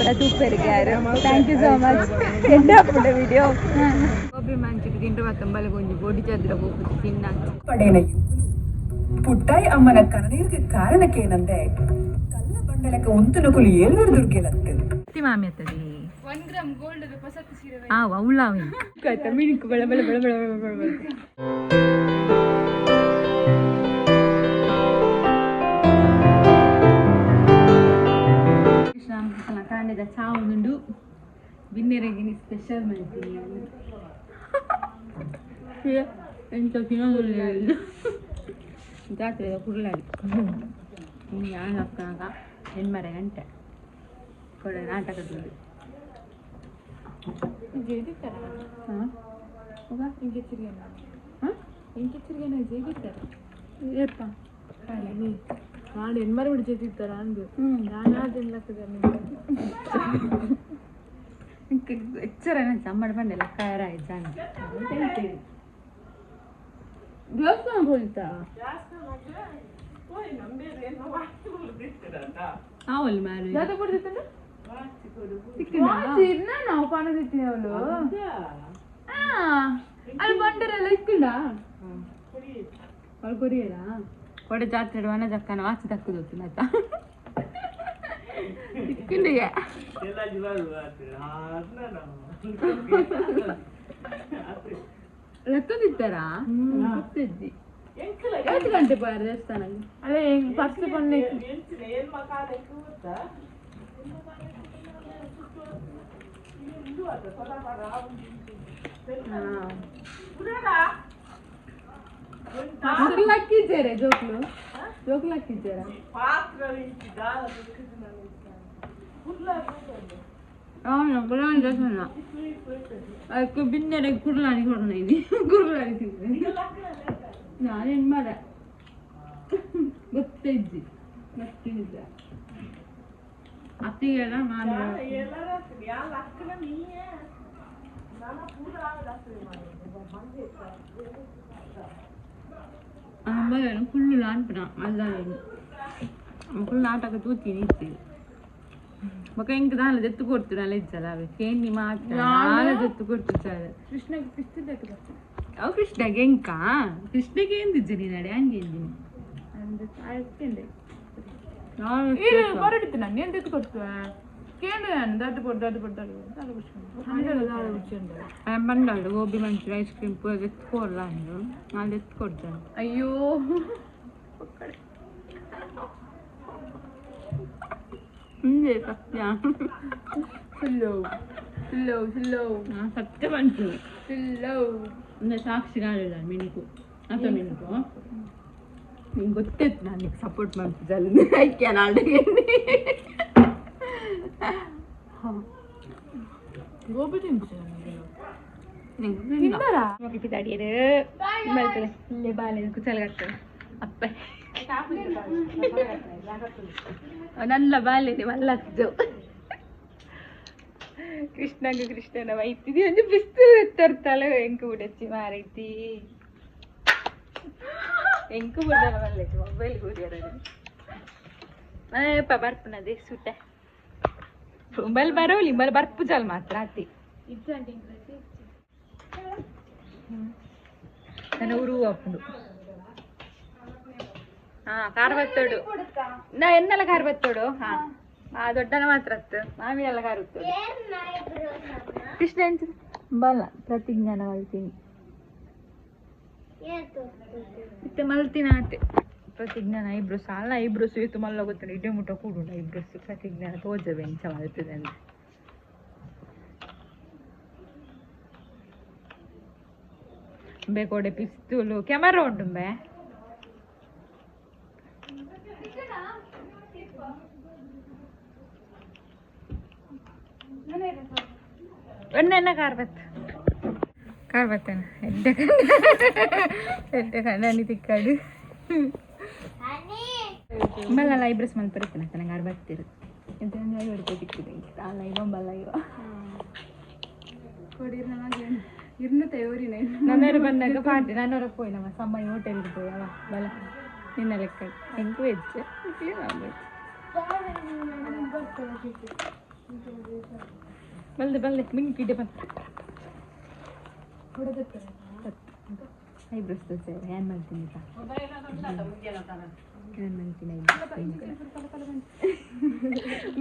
కూడా చూపెరిగారు. Thank you so much. ఎంత అప్పుడు వీడియో గోబీ మంచికి తింటూ వత్తంబలి కొంచెం పొడి చేద్దర ಹೋಗ್ಬಿಟ್ಟು ತಿನ್ನಾಕ ಪಡೇನ ಪುಟ್ಟಾಯಿ ಅಮ್ಮನ ಕಣ್ಣೀರಿಗೆ ಕಾರಣಕ್ಕೇನಂದ್ರೆ ಕಲ್ಲ ಬಂಡಲಕ್ಕೆ ಉಂತುನಕುಲು ಏಳ್ನೂರು ದುರ್ಗೆಲತ್ತೆ ಮಾಮಿ ಅತ್ತದಿ 1 ಗ್ರಾಮ್ ಗೋಲ್ಡ್ ಅದು ಪಸತ್ತು ಸೀರೆ ಅವಳಾವಿ ಮೀನಿಕ್ ಬಳ ಬಳ ಬಳ ಬಳ ಬಳ ಬಳ ಕಾಂಡದ ಚಾವುಂಡು ಬಿನ್ನೆರಗಿನಿ ಸ್ಪೆಷಲ್ ಮಾಡ್ತೀನಿ ಎಂತ ತಿನ್ನೋದಿಲ್ಲ ಜಾತ್ರೆ ಕುರ್ಲಾಡಿ ಯಾರು ಹಾಕ್ಕಾಗ ಹೆಣ್ಮರೆ ಗಂಟೆ ಕೊಡ ನಾಟಕದಲ್ಲಿ ಹಾಂ ಇಂಕೆ ತಿರ್ಗೇನ ಇಂಕೆ ತಿರ್ಗೇನ ಜೇಗಿತ್ತಾರ ಏಪ್ಪ ನಾನು ಹೆಣ್ಮರೆ ಬಿಟ್ಟು ಜೇತಿರ್ತಾರ ಅಂದು ನಾನು ತಿನ್ಲಕ್ಕದ ಎಚ್ಚರ ಚಮ್ಮಡಿ ಬಂಡೆಲ್ಲ ಖಾರ ಜಾಣ ಅಂತ ಹೇಳ್ತೀವಿ ದೇವಸ್ಥಾನ ಹೋಗ್ತಾ ಅವಳು ಮಾರು ಜಾತ ಕೊಡ್ತಿತ್ತಂದ್ರೆ ನಾವು ಕಾಣದಿತ್ತೀನಿ ಅವಳು ಅಲ್ಲಿ ಬಂಡರೆಲ್ಲ ಇಕ್ಕಿಲ್ಲ ಅವಳು ಕೊರಿಯಲ್ಲ ಕೊಡೆ ಜಾತ್ರೆ ವನ ಜಕ್ಕನ ವಾಚಿ ತಕ್ಕದು ಆತ ಇಕ್ಕಿಂಡಿಗೆ ಲೆಕ್ಕದಿತ್ತಾರಾ ಗೊತ್ತಿದ್ದಿ 8 ಗಂಟೆ ಬಾರ ದೇವಸ್ಥಾನಕ್ಕೆ ಅದೇ ಫಸ್ಟ್ ಬಂದು ಜೋಕ್ಲು ಹಾಕಿದ್ದಾರೆ ಜೋಕ್ಲು ಹಾಕಿದ್ದಾರಾ ಅದಕ್ಕೆ ಬಿನ್ನೆರೆ ಕುರ್ಲಾಡಿ ಹೊರನ ಇದು ಕುರ್ಲಾಡಿ ತಿಂದ್ರೆ ನಾನೇನು ಮಾಡ ಗೊತ್ತಿದ್ದಿ ಗೊತ್ತಿದ್ದ ಅತ್ತಿಗೆಲ್ಲ ನಾನು ಅಮ್ಮಗೇನು ಫುಲ್ಲು ಲಾನ್ಪಣ ಅಲ್ಲಾಗೇನು ಫುಲ್ ನಾಟಕ ತೂತೀನಿ ಇರ್ತೀವಿ ಮಕ್ಕ ಇಂಕ ನಾಳೆ ಜೆತ್ತು ಕೊಡ್ತೀರ ಅಲ್ಲ ಇಜ್ಜಲ್ಲ ಅವೆ ಕೇಳಿ ಮಾತ್ರ ನಾಳೆ ಜೆತ್ತು ಕೊಡ್ತಿರ್ತಾರೆ ಕೃಷ್ಣಗೆ ಪಿಸ್ತಿದ್ದಕ್ಕೆ ಬರ್ತೀನಿ ಅವು ಕೃಷ್ಣಗೆ ಎಂಕ ಕೃಷ್ಣಗೆ ಎಂದಿದ್ದೆ ನೀನು ನಡೆ ಹಂಗೆ ಎಂದಿನಿ ಅಂದು ಆಯ್ತಂಡೆ ನಾನು ಹೊರಡಿತ್ತು ನಾನು ಏನು ತೆತ್ತು ಕೊಡ್ತೀವ ಕೇಳಿ ಅದು ಕೊಡ್ದು ಬಂಡಾಳು ಗೋಬಿ ಮಂಚೂರಿ ಐಸ್ ಕ್ರೀಮ್ ಪೂರ ಎತ್ಕೊಡ್ಲ ಅಂದು ನಾನು ಎತ್ತು ಕೊಡ್ತೇನೆ ಅಯ್ಯೋ ಹಿಂದೆ ಸತ್ಯ ಫುಲ್ಲು ಸತ್ಯ ಬಂತು ಫುಲ್ಲು ಅಂದರೆ ಸಾಕ್ಷಿಗಾಳಿಲ್ಲ ಮಿನಿಕು ಅಂತ ಮಿನಿಕು ನಿಂಗೆ ಗೊತ್ತಿತ್ತು ನಾನು ನಿಂಗೆ ಸಪೋರ್ಟ್ ಮಾಡ್ತಿದ್ದೆ ಐಕ್ಯ ನಾಳೆಗೆ ಗೋಬಿ ತಿಂತೀನಿ ಇಲ್ಲೇ ಬಾಲೆ ಕುಚಲ್ಗಾಗ್ತದೆ ಅಪ್ಪ ನನ್ನ ಬಾಲ್ಯನೇ ಮಲ್ಲದ್ದು ಕೃಷ್ಣನ ವೈತಿದಿ ಒಂದು ಬಿಸ್ತು ತರ್ತಾಳೆ ಎಂಕು ಬಿಡಚ್ಚಿ ಮಾರೈತಿ ಎಂಕು ಬಿಡಲ್ಲ ಮಲ್ಲೈತಿ ಮೊಬೈಲ್ ಕೂಡಿಯಾರ ಮನೆಯಪ್ಪ ಬರ್ಪನದೇ ಸುಟ್ಟ ಮೊಬೈಲ್ ಬರೋಲಿ ಮೊಬೈಲ್ ಬರ್ಪು ಜಾಲ್ ಮಾತ್ರ ಆತಿ ನನ್ನ ಊರು ಅಪ್ಪುಡು ಕಾರ್ ಬತ್ತೋಡು ನಾ ಎನ್ನೆಲ್ಲ ಕಾರ್ ಬತ್ತೋಡು ದೊಡ್ಡನ ಮಾತ್ರ ಮಾವಿನೆಲ್ಲ ಕಾರ್ ಬತ್ತೋಡು ಕೃಷ್ಣ ಎಂತ ಬಲ್ಲ ಪ್ರತಿಜ್ಞಾನ ಮಲ್ತೀನಿ ಮತ್ತೆ ಮಲ್ತಿನ ಆತೆ ಪ್ರತಿಜ್ಞಾನ ಐಬ್ರೋಸ್ ಅಲ್ಲ ಐಬ್ರೋಸ್ ಇವತ್ತು ಮಲ್ಲ ಗೊತ್ತಿಲ್ಲ ಇಡೀ ಮುಟ್ಟ ಕೂಡು ಐಬ್ರೋಸ್ ಪ್ರತಿಜ್ಞಾನ ತೋಜವೆ ಎಂಚ ಮಲ್ತಿದೆ ಅಂದ್ರೆ ಬೇಕೋಡೆ ಪಿಸ್ತೂಲು ಕ್ಯಾಮರಾ ಉಂಟು ಬೇ ಎಣ್ಣೆನ್ನ ಕಾರ್ ಬತ್ತೇನ ಎಡ್ಡೆ ಕಣ್ಣಿ ತಿಕ್ಕಾಡು ಬಲ್ಲ ಐಬ್ರೋಸ್ ಮಲ್ ಬರುತ್ತೇನೆ ನನಗೆ ಆರು ಬರ್ತಿರುತ್ತೆ ಎಂತ ಹೊಡಿಕೆ ತಿಕ್ಕಿದೆ ಅಲ್ಲ ಇವ ಬಲ್ಲ ಇವ ಕೊಡಿರ ನನಗೆ ಇರ್ನ ತಯೋರಿನ ನನ್ನರು ಬಂದಾಗ ಪಾರ್ಟಿ ನನ್ನವರ ಪೋಯ್ ನಮ್ಮ ಸಮ್ಮೈ ಹೋಟೆಲ್ಗೆ ಪೋಯ್ ಅವ ಬಲ ನಿನ್ನ ಲೆಕ್ಕ ಹೆಂಗೆ ವೆಜ್ ನಾನ್ ವೆಜ್ ಬಲ್ದೆ ಮಿಂಕಿಡೆ ಬಂದು ಐಬ್ರೋಸ್ ತೋರಿಸಿ ಹ್ಯಾನ್ ಮಾಡ್ತೀನಿ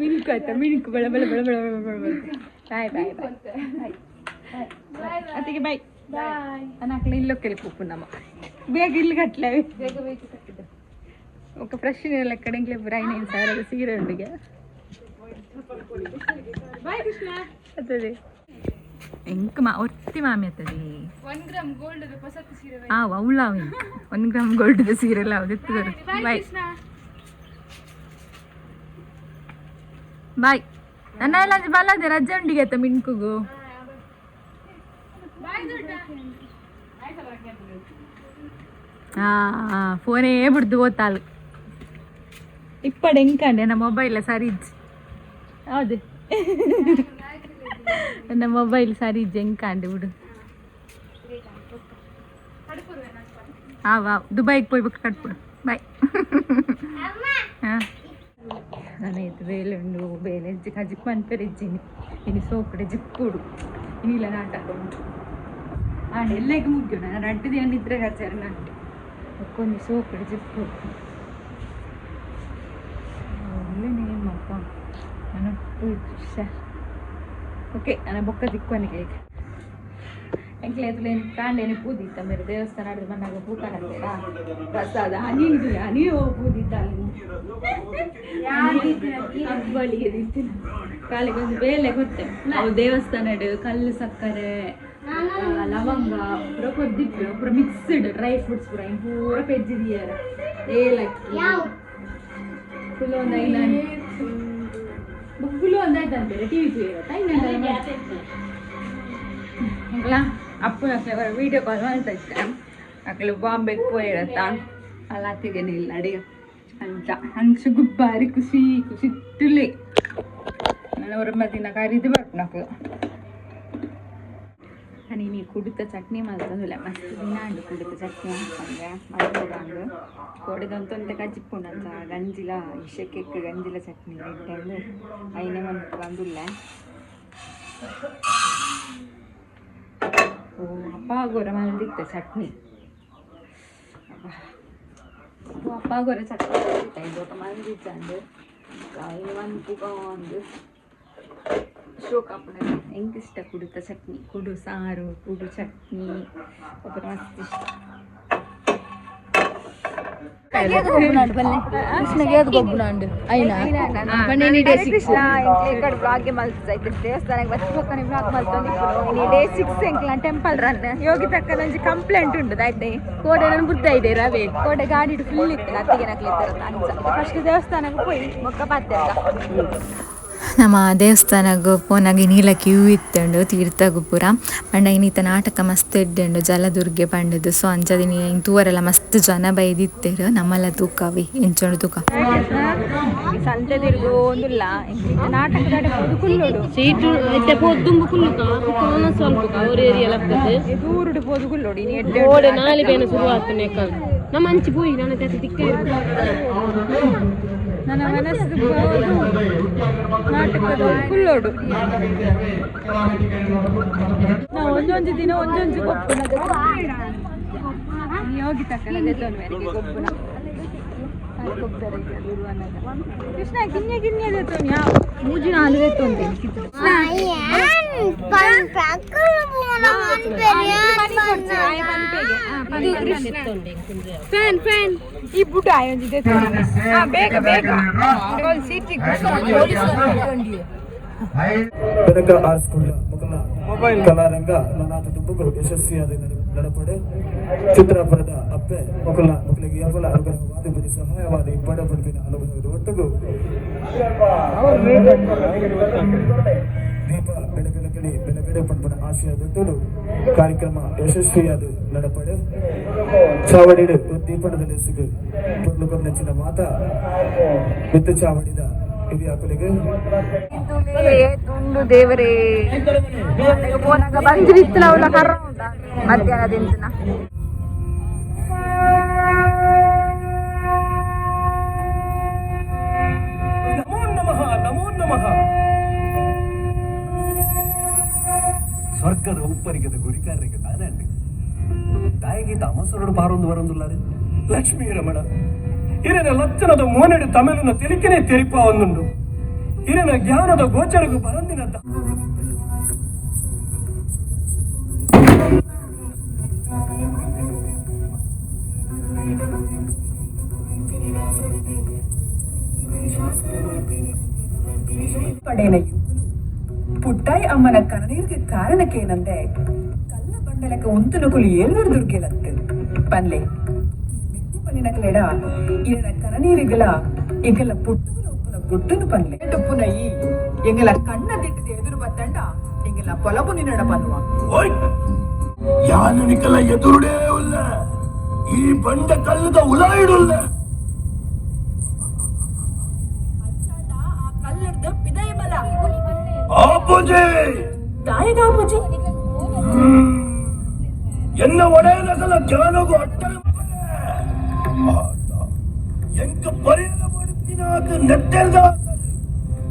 ಮಿನುಕು ಆಯ್ತಾ ಮಿನುಕು ಬಳ ಬಳ ಬಳ ಬಳ ಬಳ ಬಳ ಬಾಯ್ ಅತ್ತಿಗೆ ಬಾಯ್ ನಾಲ್ಕು ಇಲ್ಲೊಕ್ಕೆಲ್ಲ ಕೂಪು ನಮ್ಮ ಬೇಗ ಇಲ್ಲಿ ಕಟ್ಲೇ ఒక ఫ్రెష్ ఎక్కడికి బ్రైన్ అయింది సార్ అది సీర ఉండిగా అతది ఇంక మా ఒత్తి మామి అతది 1 ಗ್ರಾಮ್ ಗೋಲ್ಡ್ ಹೊಸತ ಸೀರೆ ಅವಳಾವಿ 1 ಗ್ರಾಮ್ ಗೋಲ್ಡ್ ಸೀರೆ ಎಲ್ಲ ಎತ್ತಿದರು ಬಾಯ್ ನನ್ನ ಎಲ್ಲ ಬಲ್ಲದೆ ರಜೆ ಉಂಡಿಗೆ ಆಯ್ತಾ ಮಿನ್ಕುಗು ಫೋನೇ ಬಿಡ್ದು ಓತಾಳು ಇಪ್ಪಡು ಹೆಂಕಂಡೆ ನನ್ನ ಮೊಬೈಲ್ ಸರಿಜ್ ಹೌದು ನನ್ನ ಮೊಬೈಲ್ ಸರಿಜ್ ಹೆಂಕಂಡೆ ಬಿಡು ದುಬೈಗೆ ಹೋಗ್ಬೇಕು ಕಟ್ಬಿಡು ಬಾಯ್ ಹಾಂ ನಾನೈತು ಬೇಲೆಂಡು ಬೇಲೆ ಜಿಪ್ ಅನ್ಪೆರಿಜ್ಜಿನಿ ಇನ್ನು ಸೋಕಡೆ ಜಿಪ್ಪುಡು ಇನ್ನಿಲ್ಲ ನಾಟಕ ಉಂಟು ಎಲ್ಲಕ್ಕೆ ಮುಗ್ಗು ನಾನು ಅಡ್ಡದಿ ಅನ್ನಿದ್ರೆ ಹಚ್ಚಾರ ನಾಟು కొన్ని సోకడి జిప్పు ఒళ్ళేనేమప్ప ನಾನು ಓಕೆ ನಾನು ಬೊಕ್ಕ ದಿಕ್ಕೊನಿಗೆ ಈಗ ಎಂಕ್ಲೆ ಎತ್ತಲೇನು ಕಾಂಡೇನೆ ಪೂದಿತ್ತ ಮೇರೆ ದೇವಸ್ಥಾನ ಆಡಿದ್ರೆ ಮನ್ನಾಗ ಪೂತ ಹಾಕ್ತೀರ ಪ್ರಸಾದ ಹನಿಗೆ ಹನಿಯೋ ಪೂದಿತ್ತ ಬಳಿಗೆ ದಿತ್ತಿನ ಕಾಲಿಗೆ ಒಂದು ಬೇಲೆ ಗೊತ್ತೆ ಅವು ದೇವಸ್ಥಾನ ಕಲ್ಲು ಸಕ್ಕರೆ ಲವಂಗ ಪೂರ ಕೊದ್ದಿಪ್ಪು ಪೂರ ಮಿಕ್ಸ್ಡ್ ಡ್ರೈ ಫ್ರೂಟ್ಸ್ ಪೂರ ಪೂರ ಪೆಜ್ಜಿದಿಯಾರ ಏಲಕ್ಕಿ ಫುಲ್ ಒಂದು ಫುಲ್ ಒಂದು ಆಯ್ತಂತಾರೆ ಟಿ ವಿ ಇರತ್ತಾ ಇಂಗಲ್ಲ ಅಪ್ಪ ವೀಡಿಯೋ ಕಾಲ್ ಮಾಡ್ತಾ ಇದ್ದೆ ಮಕ್ಕಳು ಬಾಂಬೆಗೆ ಹೋಗಿರತ್ತಾ ಅಲ್ಲ ತೆಗೇನಿಲ್ಲ ನಡಿ ಅಂತ ಹಂಚು ಗುಬ್ಬಾರಿ ಖುಷಿ ತುಳಿ ನಾನು ಅವ್ರ ಮದಿನ ಕರಿದು ಬರ್ಬೇಕು ನಕ್ಳು ನೀನು ಕುಡಿತ ಚಟ್ನಿ ಮಾಡ್ತಂದಿಲ್ಲ ಮಸ್ತ್ ದಿನ ಅಂಡು ಕುಡಿತ ಚಟ್ನಿ ಹಾಕೊಂಡೆ ಮಾಡ್ಕೊಂಡು ಕೊಡಿದಂತ ಕಚ್ಚಿಕೊಂಡಂತ ಗಂಜಿಲ ಇಶಕ್ಕೆ ಗಂಜಿಲ ಚಟ್ನಿ ಇಟ್ಟಂದು ಐನೇ ಮನೆಗೆ ಬಂದಿಲ್ಲ ಓ ಅಪ್ಪ ಆಗೋರ ಮಲ್ದಿತ್ತೆ ಚಟ್ನಿ ಅಪ್ಪ ಆಗೋರ ಚಟ್ನಿ ಇತ್ತ ಇದೊಟ್ಟು ಮಲ್ದಿತ್ತಂದು ಇನ್ನು ಒಂದು ಶೋಕಾಪುಣ ಹೆಂಗೆ ಇಷ್ಟ ಕುಡಿತ ಚಟ್ನಿ ಕುಡು ಸಾರು ಕುಡು ಚಟ್ನಿ ಒಬ್ಬರು ಮಸ್ತ್ ಇಷ್ಟ ಟೆಂಪಲ್ ರನ್ ಯೋಗಿ ತಕ್ಕ ನಂಜಿ ಕಂಪ್ಲೇಂಟ್ ಉಂಟು ಆಯ್ತೆ ಕೋಡೆ ನನ್ನ ಬುದ್ಧ ಇದೆ ರವೆ ಕೋಡೆ ಗಾಡಿ ಫುಲ್ ಇತ್ತು ಅತ್ತಿಗೆ ನಕ್ಲಿತ್ತು ಫಸ್ಟ್ ದೇವಸ್ಥಾನಕ್ಕೆ ಹೋಗಿ ಮೊಕ್ಕ ಪಾತೆ ನಮ್ಮ ದೇವಸ್ಥಾನಗೂ ಪೋನಾಗಿ ನೀಲ ಕ್ಯೂ ಇತ್ತಂಡು ತೀರ್ಥಗೂ ಪೂರ ಪಂಡ ಇನ್ನಿತ ನಾಟಕ ಮಸ್ತ್ ಇಡ್ಡೆಂಡು ಜಲದುರ್ಗೆ ಪಂಡದು ಸೊ ಅಂಚದಿನಿ ತೂವರೆಲ್ಲ ಮಸ್ತ್ ಜನ ಬೈದಿತ್ತೇರು ನಮ್ಮಲ್ಲ ತೂಕವಿ ಎಂಚೋಡು ತೂಕ ಸಂತೆ ತಿರುಗು ಒಂದಿಲ್ಲ ನಾಟಕ ಕುಲ್ಲೋಡು ಸೀಟು ಮತ್ತೆ పొద్దుంబు కుల్లుక కోన ಸ್ವಲ್ಪ ಅವರ ಏರಿಯಾ ಲಕ್ಕತೆ ದೂರುಡು ಪೋದು ಕುಲ್ಲೋಡಿ ನೀ ಓಡೆ ನಾಲಿ ಬೇನ ಶುರು ಆಗ್ತನೆ ಕಲ್ ನಮ್ಮ ಅಂಚಿ ಪೋಯಿ ನನ್ನ ತತೆ ತಿಕ್ಕ ನನ್ನ ಮನಸ್ಸು ನಾಟಕದ ಕುಲ್ಲೋಡು ನಾವು ಒಂದೊಂದು ದಿನ ಒಂದೊಂದು ಗೊಬ್ಬನ ಹೋಗಿ ತಕ್ಕಲ್ಲ ಗೊಬ್ಬನ ಕೃಷ್ಣ ಗಿನ್ನೆ ದೇತೋನಿ ಮೂಜಿ ನಾಲು ದೇತೋಂತೆ ಫ್ಯಾನ್ ಈ ಬುಟ ಆಯೊಂದು ದೇತೋನಿ ಬೇಗ ಸೀಟಿಗೆ ಬೆನಕ ಆರಿಸಿಕೊಂಡ ಮೊಬೈಲ್ ಕಲಾರಂಗ ನಾನಾಟ ದುಬ್ಬಗಳು ಯಶಸ್ವಿಯಾದ ನಡಪಡೆ ಚಿತ್ರಾಪುರದ ಅಪ್ಪೆ ಮಕ್ಕಳಿಗೆ ಯಾವಲ ಅನುಗ್ರಹವಾದ ಬರೀ ಸಹಾಯವಾದ ಬಡ ಬಡವಿನ ಅನುಭವದ ಒಟ್ಟಿಗೂ ದೀಪ ಬೆಳಗಡೆ ಪಂಪನ ಆಶಯದೊಟ್ಟಲು ಕಾರ್ಯಕ್ರಮ ಯಶಸ್ವಿಯಾದ ನಡಪಡೆ ಚಾವಡಿಡು ದೀಪಣದಲ್ಲಿ ಸಿಗು ಪೊರ್ಲು ನೆಚ್ಚಿನ ಮಾತಾ ಬಿತ್ತು ಚಾವಡಿದ ಹಿರಿಯ ಅಕ್ಕಲಿಗೆ ತುಂಡು ದೇವರೇ ಬಂದಿರಿತ್ತಲ್ಲ ಅವಳ ಕರ ಮಧ್ಯಾಹ್ನದಿಂದ ನಮೋ ನಮಃ ಸ್ವರ್ಗದ ಉಪ್ಪರಿಗದ ಗುರಿಕಾರರಿಗೆ ತಾನೇ ಅಂಡಿ ತಾಯಿಗೆ ತಮಸರಡು ಪಾರೊಂದು ಬರೊಂದುಲ್ಲಾರೆ ಲಕ್ಷ್ಮೀ ರಮಣ ಹಿರಿನ ಲಕ್ಷಣದ ಮೋನೆಡು ತಮಿಳಿನ ತೆಲಿಕೆನೆ ತೆರಿಪ ಒಂದುಂಡು ಹಿರಿನ ಜ್ಞಾನದ ಗೋಚರಗೂ ಬರಂದಿನ పడైన యువకులు పుట్టాయి అమ్మన కన్నీరుకి కారణకేనందే కళ్ళ బండలక ఉంతునకులు ఏలూరు దుర్గేలంతే పన్లే మెట్టి పలినకలేడ ఈయన కన్నీరుగల ఎంగల పుట్టుకుల ఉప్పున గుట్టును పన్లే టుప్పునయి ఎంగల కಣ್ಣ ದಿಟ್ಟಿದ ಎದುರು ಬತ್ತಂಡ ಎಂಗಲ పొలపు నిన్నడ పన్నువ ಯಾನನಿಕಲ ಎದುರುಡೇ ಉಲ್ಲ ಈ ಬಂಡ ಕಲ್ಲದ ಉಲಾಯಿಡುಲ್ಲ ಆಪೂಜಿ ದಾಯಗಾಪೂಜಿ ಎನ್ನ ಒಡೆಯನಗಲ ಜ್ಞಾನಗೂ ಅಟ್ಟರೆ ಎಂಕ ಪರಿಯರ ಮಾಡುತ್ತಿನಾದ ನೆಟ್ಟೆಲ್ದ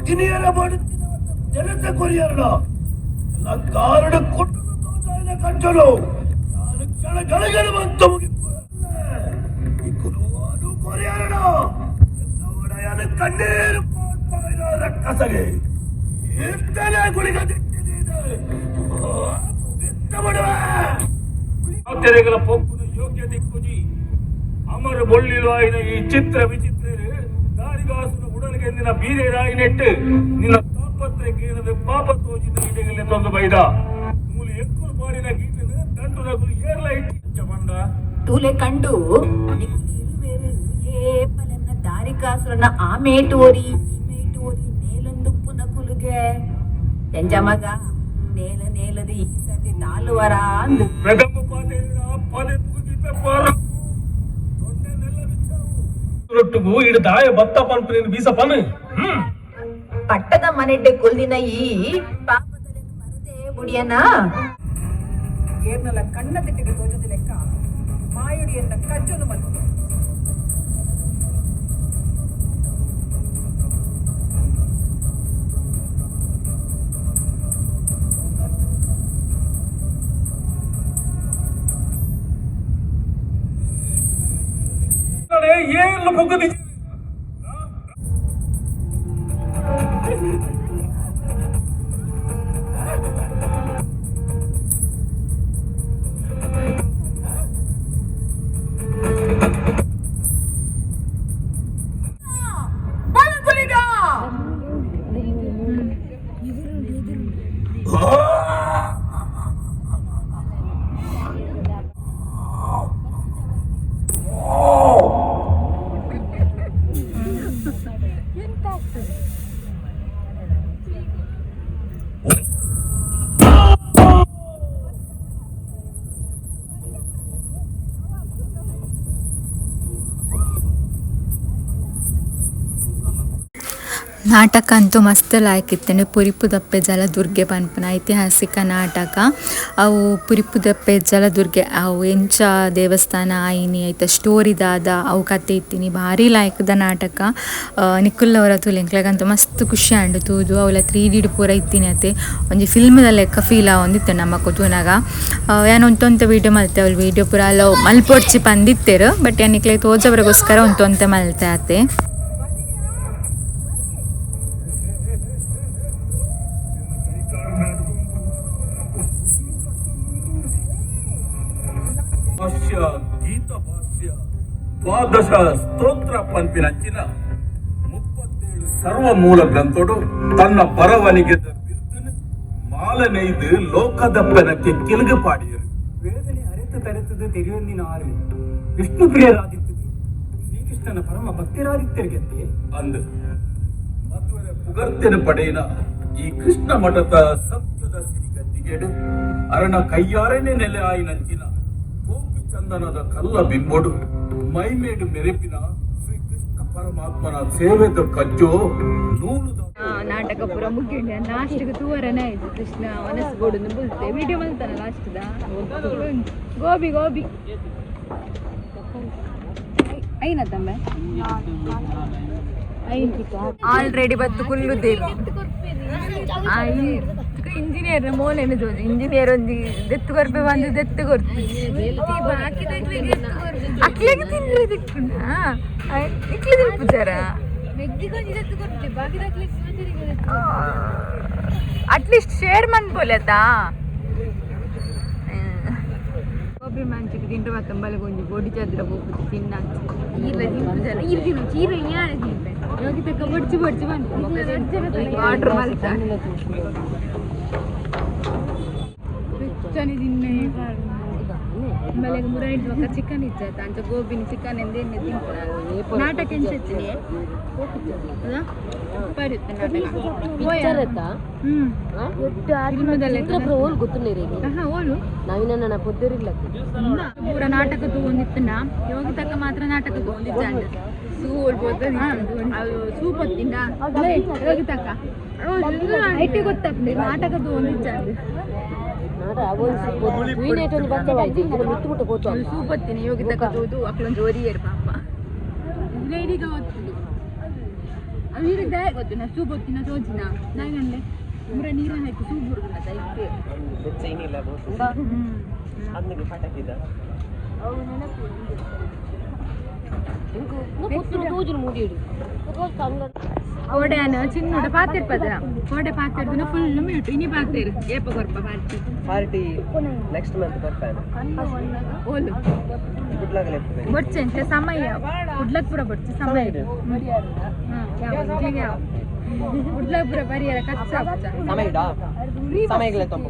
ಕಿನಿಯರ ಮಾಡುತ್ತಿನಾದ ಜನತೆ ಕೊರಿಯರಡ ಎಲ್ಲ ಕಾರಣ ಕೊಟ್ಟು ತೋಜಾಯನ ಕಂಚಲು ಯಾರು ಕ್ಷಣ ಗಳಿಗೆಲು ಬಂತು ಮುಗಿಪು ಇಕ್ಕುನು ಕೊರಿಯರಡ ಎಲ್ಲ ಒಡೆಯನ ಕಣ್ಣೀರು ಪಾಟ್ಮಗನ ರಕ್ಕಸಗೆ ಇರ್ತನೆ ಗುಳಿಗದಿಟ್ಟಿದೆ ಮುಗಿತ್ತ ಮಾಡುವೆ ತೆರೆಗಳ ಪೊಕ್ಕುನು ಯೋಗ್ಯ ದಿಕ್ಕುಜಿ ಅಮರ ಬೊಳ್ಳಿಲು ಆಯ್ನ ಈ ಚಿತ್ರ ವಿಚಿತ್ರ ದಾರಿಗಾಸುನ ಉಡಲಿಗೆಂದಿನ ಬೀರೇರಾಯಿನೆಟ್ಟು ನಿನ್ನ ತಾಪತ್ರೆಗೆ ಏನದು ಪಾಪ ತೋಜಿದ ಗೀತೆಗಳೇ ತಂದು ಬೈದ ಮೂಲಿ ಎಕ್ಕುಲು ಪಾಡಿನ ಗೀತೆನ ದಂಡು ನಗುಲು ಏರ್ಲ ಇಟ್ಟು ಬಂದ ತೂಲೆ ಕಂಡು ಏಪಲನ್ನ ದಾರಿಕಾಸುರನ ಆ ಮೇಟೋರಿ ಈ ಮೇಟೋರಿ ನೇಲೊಂದುಪ್ಪು ನಕುಲುಗೆ ಎಂಜಮಗ ನೇಲ ನೇಲದ ಈ ಸತಿ ನಾಲುವರ ಅಂದು ಪ್ರಗಮ ಪಾದೇನ ಪದೆ ಮುಗಿದ ಪಾರ ರೊಟ್ಟುಗೂ ಇಡ ದಾಯ ಬತ್ತ ಪನ್ಪನೇನು ಬೀಸ ಪನ್ ಪಟ್ಟದ ಮನೆಡ್ಡೆ ಕೊಲ್ದಿನ ಈ ಪಾಪದಲ್ಲಿ ಮರದೆ ಬುಡಿಯನ ಏರ್ನಲ ಕಣ್ಣ ತಿಟ್ಟಿಗೆ ತೋಜದ ಲೆಕ್ಕ ಮಾಯುಡಿಯನ್ನ ಕಜ್ಜಲು ಮಲ್ಲು ಏನು ಮುಗಿದ ನಾಟಕ ಅಂತೂ ಮಸ್ತ್ ಲಾಯ್ಕಿತ್ತಂಡು ಪುರಿಪುದಪ್ಪೆ ಜಲದುರ್ಗೆ ಪನ್ಪನ ಐತಿಹಾಸಿಕ ನಾಟಕ ಅವು ಪುರಿಪುದಪ್ಪೆ ಜಲದುರ್ಗೆ ಅವು ಎಂಚ ದೇವಸ್ಥಾನ ಆಯಿನಿ ಐತ ಸ್ಟೋರಿದಾದ ಅವು ಕತೆ ಇತ್ತೀನಿ ಭಾರಿ ಲಾಯ್ಕದ ನಾಟಕ ನಿಕ್ಕುಲ್ಲವರ ತುಲೆಂಕ್ಲಾಗಂತೂ ಮಸ್ತ್ ಖುಷಿ ಆಂಡು ತೂದು ಅವಳ 3D ಪೂರ ಇತ್ತೀನಿ ಅತ್ತೆ ಒಂಜಿ ಫಿಲ್ಮ್ದ ಲೆಕ್ಕ ಫೀಲ್ ಆವೊಂದಿತ್ತು ನಮ್ಮ ಕುತೂನಾಗ ಏನು ಒಂತೊಂತೆ ವೀಡಿಯೋ ಮಲ್ತೆ ಅವಳು ವೀಡಿಯೋ ಪೂರ ಅಲ್ಲ ಮಲ್ಪೊಡ್ಚಿ ಪಂದಿತ್ತೇರು ಬಟ್ ಏನಿಕ್ಲೆ ತೋಜವ್ರಿಗೋಸ್ಕರ ಒಂತೊಂತೆ ಮಲ್ತೆ ಆತೆ ಭಾಷ್ಯ ಗೀತ ಭಾಷ್ಯ ದ್ವಾದಶ ಸ್ತೋತ್ರ ಪಂಪಿನಂಚಿನ 37 ಸರ್ವ ಮೂಲ ಗ್ರಂಥೋಡು ತನ್ನ ಬರವಣಿಗೆ ಮಾಲೆ നെയ്ത് ಲೋಕದಪ್ಪನಕ್ಕೆ ಕಿಲುಗು ಪಾಡಿಯರು ವೇದನೆ ಅರೆತು ತರೆತದು ತೆರೆಯೊಂದಿನ ಆರು ವಿಷ್ಣು ಪ್ರಿಯರಾದಿತ್ತದು ಶ್ರೀಕೃಷ್ಣನ ಪರಮ ಭಕ್ತರಾದಿತ್ತರಿಗಂತೆ ಅಂದು ಮದುವೆ ಪುಗರ್ತಿನ ಪಡೆಯಿನ ಈ ಕೃಷ್ಣ ಮಠದ ಸತ್ಯದ ಸಿರಿಗದ್ದಿಗೆಡು ಅರಣ ಕೈಯಾರನೆ ನೆಲೆ ಆಯಿನಂಚಿನ ಗೋಪಿ ಚಂದನದ ಕಲ್ಲ ಬಿಂಬೊಡು ಮೈಮೇಡು ಮೆರೆಪಿನ ಶ್ರೀ ಕೃಷ್ಣ ಪರಮಾತ್ಮನ ಸೇವೆದ ಕಜ್ಜೋ ನೂಲುದ ನಾಟಕ ಪೂರ ಮುಗಿಂಡ ಲಾಸ್ಟ್ಗೆ ತೂವರನೇ ಆಯ್ತು ಕೃಷ್ಣ ಮನಸ್ಸುಗೋಡು ಬುಲ್ತೆ ವಿಡಿಯೋ ಮಲ್ತಾನ ಲಾಸ್ಟ್ದ ಗೋಬಿ ಗೋಬಿ ಐನ ತಮ್ಮ ಆಲ್ರೆಡಿ ಬತ್ತು ಕುಲ್ಲುದೇವಿ ಇಂಜಿನಿಯರ್ ಮೋಲೇನು ಜೋಜಿ ಇಂಜಿನಿಯರ್ ಒಂಜಿ ದೆತ್ತು ಕೊರ್ಪೆ ಬಂದು ದೆತ್ತು ಕೊರ್ತು ಅಕ್ಲಿಗೆ ತಿಂದ್ರೆ ದಿಕ್ಕುಂಡ ಇಕ್ಲಿ ತಿನ್ಪುಜಾರ ಅಟ್ಲೀಸ್ಟ್ ಶೇರ್ ಮಂದ್ ಬೋಲೆತಾ ಗೋಬಿ ಮಂಚಿಗೆ ತಿಂಡ್ರೆ ಮತ್ತೆ ಬಲಗೊಂಜಿ ಬೋಡಿ ಚದ್ರ ಹೋಗ್ಬಿಟ್ಟು ತಿನ್ನ ಚೀರ ಯೋಗಿ ತಕ್ಕ ಬಡ್ಚಿ ಬಡ್ಚಿ ಬಂದು ಆರ್ಡ್ರ್ ಮಾಡ್ತಾ ತಿನ್ನೆ ಆಮೇಲೆ ಮುರೈಡ್ ಪಕ್ಕ ಚಿಕನ್ ಇಜ್ಜಾಯ್ತ ಅಂಚ ಗೋಬಿನಿ ಚಿಕನ್ ಎಂದೇನೆ ತಿಂತ ನಾಟಕ ಎನ್ಸತ್ತೀನಿ ಪೂರ ನಾಟಕ ತಗೊಂಡಿತ್ತನ ಯೋಗಿ ತಕ್ಕ ಮಾತ್ರ ನಾಟಕ ತಗೊಂಡಿದ್ದ ಸೂಪ್ ಹೊತ್ತಿನ ಯೋಗಿ ತಕ್ಕ ಐಟಿ ಗೊತ್ತಾಗ್ತದೆ ನಾಟಕ ತಗೊಂಡಿದ್ದ ಸೂಪ್ ಹೊತ್ತೀನಿ ಯೋಗಿ ತಗೋದು ಅಕ್ಕಳೊಂದು ಜೋರಿಯರು ಪಾಪ ಲೈಡಿಗ ಹೊತ್ತಿದ್ದು ನೀರಿಗೆ ದಯ ಗೊತ್ತಿನ ಸೂಪ್ ಹೊತ್ತಿನ ತೋಜಿನ ನಾಗಂಡೆ ಮುರ ನೀರ ಹಾಕಿ ಸೂಪ್ ಬರುದಿಲ್ಲ ದಯಕ್ಕೆ ಕೋಡೆಯನ್ನು ಚಿನ್ನದ ಪಾತಿರ್ಪದ ಕೋಡೆ ಪಾತಿರ್ದು ಫುಲ್ ಮ್ಯೂಟ್ ಇನಿ ಪಾತಿರು ಏಪ ಕೊರ್ಪ ಪಾರ್ಟಿ ನೆಕ್ಸ್ಟ್ ಮಂತ್ ಬರ್ತಾನೆ ಓಲು ಬಡ್ಚೆ ಅಂತ ಸಮಯ ಉಡ್ಲಕ್ಪುರ ಬಡ್ಚೆ ಸಮಯ ಉಡ್ಲಕ್ಪುರ ಪರಿಹಾರ ಕಚ್ಚ ಸಮಯಗಳೇ ತುಂಬ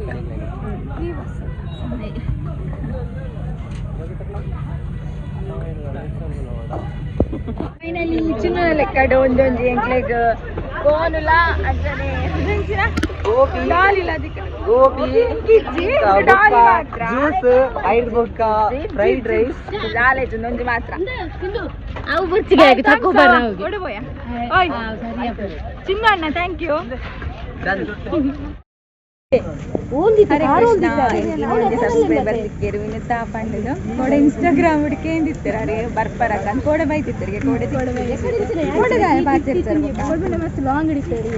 ಫೈನಲಿ ಚಿನ್ನ ಲೆಕ್ಕಡು ಒಂದೊಂದು ಎಂಕ್ಲೆಗ್ ಕೋನುಲ ಅಂತಾನೆ ಗೋಬಿ ಜ್ಯೂಸ್ ಐದು ಬೊಕ್ಕ ಫ್ರೈಡ್ ರೈಸ್ ಲಾಲೇಜ್ ಒಂದೊಂದು ಮಾತ್ರ ಅವು ಬರ್ಚಿಗೆ ಆಗಿ ತಗೋ ಬರ ಕೊಡಬೋಯ ಚಿನ್ನ ಅಣ್ಣ ಥ್ಯಾಂಕ್ ಯು ಸಬ್ಸ್ಕ್ರೈಬರ್ ಸಿಕ್ಕಿರು ಇನ್ನುತ್ತಾ ಪಂಡದು ಕೋಡೆ ಇನ್ಸ್ಟಾಗ್ರಾಮ್ ಹುಡುಕೇಂದಿತ್ತರ ಅರೆ ಬರ್ಪರಕ ಅಂತ ಕೋಡೆ ಬೈತಿತ್ತರಿಗೆ ಕೋಡೆ ಕೋಡೆಗಾಯ ಪಾತಿರ್ತಾರೆ ಮತ್ತೆ ಲಾಂಗ್ ಹಿಡಿತಾರೆ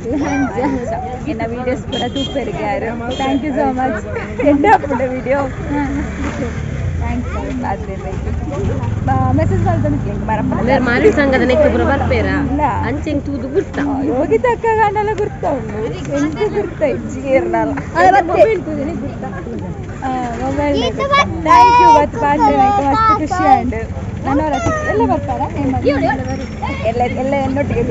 ಇನ್ನ ವಿಡಿಯೋಸ್ ಕೂಡ ತೂಪರಿಗೆ ಯಾರು ಥ್ಯಾಂಕ್ ಯು ಸೋ ಮಚ್ ಎಂಡ ಪುಡ ವಿಡಿಯೋ ಥ್ಯಾಂಕ್ಸ್ ಮೆಸೇಜ್ ಬರ್ತದೆ ಬರಪ್ಪ ಮಾರಿ ಸಂಘದ ನೆಕ್ಕು ಬರ್ಪೇರಾ ಅಂಚೆಂಗ್ ತೂದು ಗುರ್ತ ಹೋಗಿ ತಕ್ಕ ಗಂಡಲ ಗುರ್ತ ಉಂಡು ಎಂಟು ಗುರ್ತ ಇಜ್ಜಿರ್ನಲ್ಲ ಮೊಬೈಲ್ ಥ್ಯಾಂಕ್ ಯು ಮತ್ತು ಬಾಂಡೆ ಮಸ್ತ್ ಖುಷಿ ಉಂಡು ನನ್ನವರ ಎಲ್ಲ ಬರ್ತಾರ ಎಲ್ಲ ಎನ್ನೊಟ್ಟಿಗೆ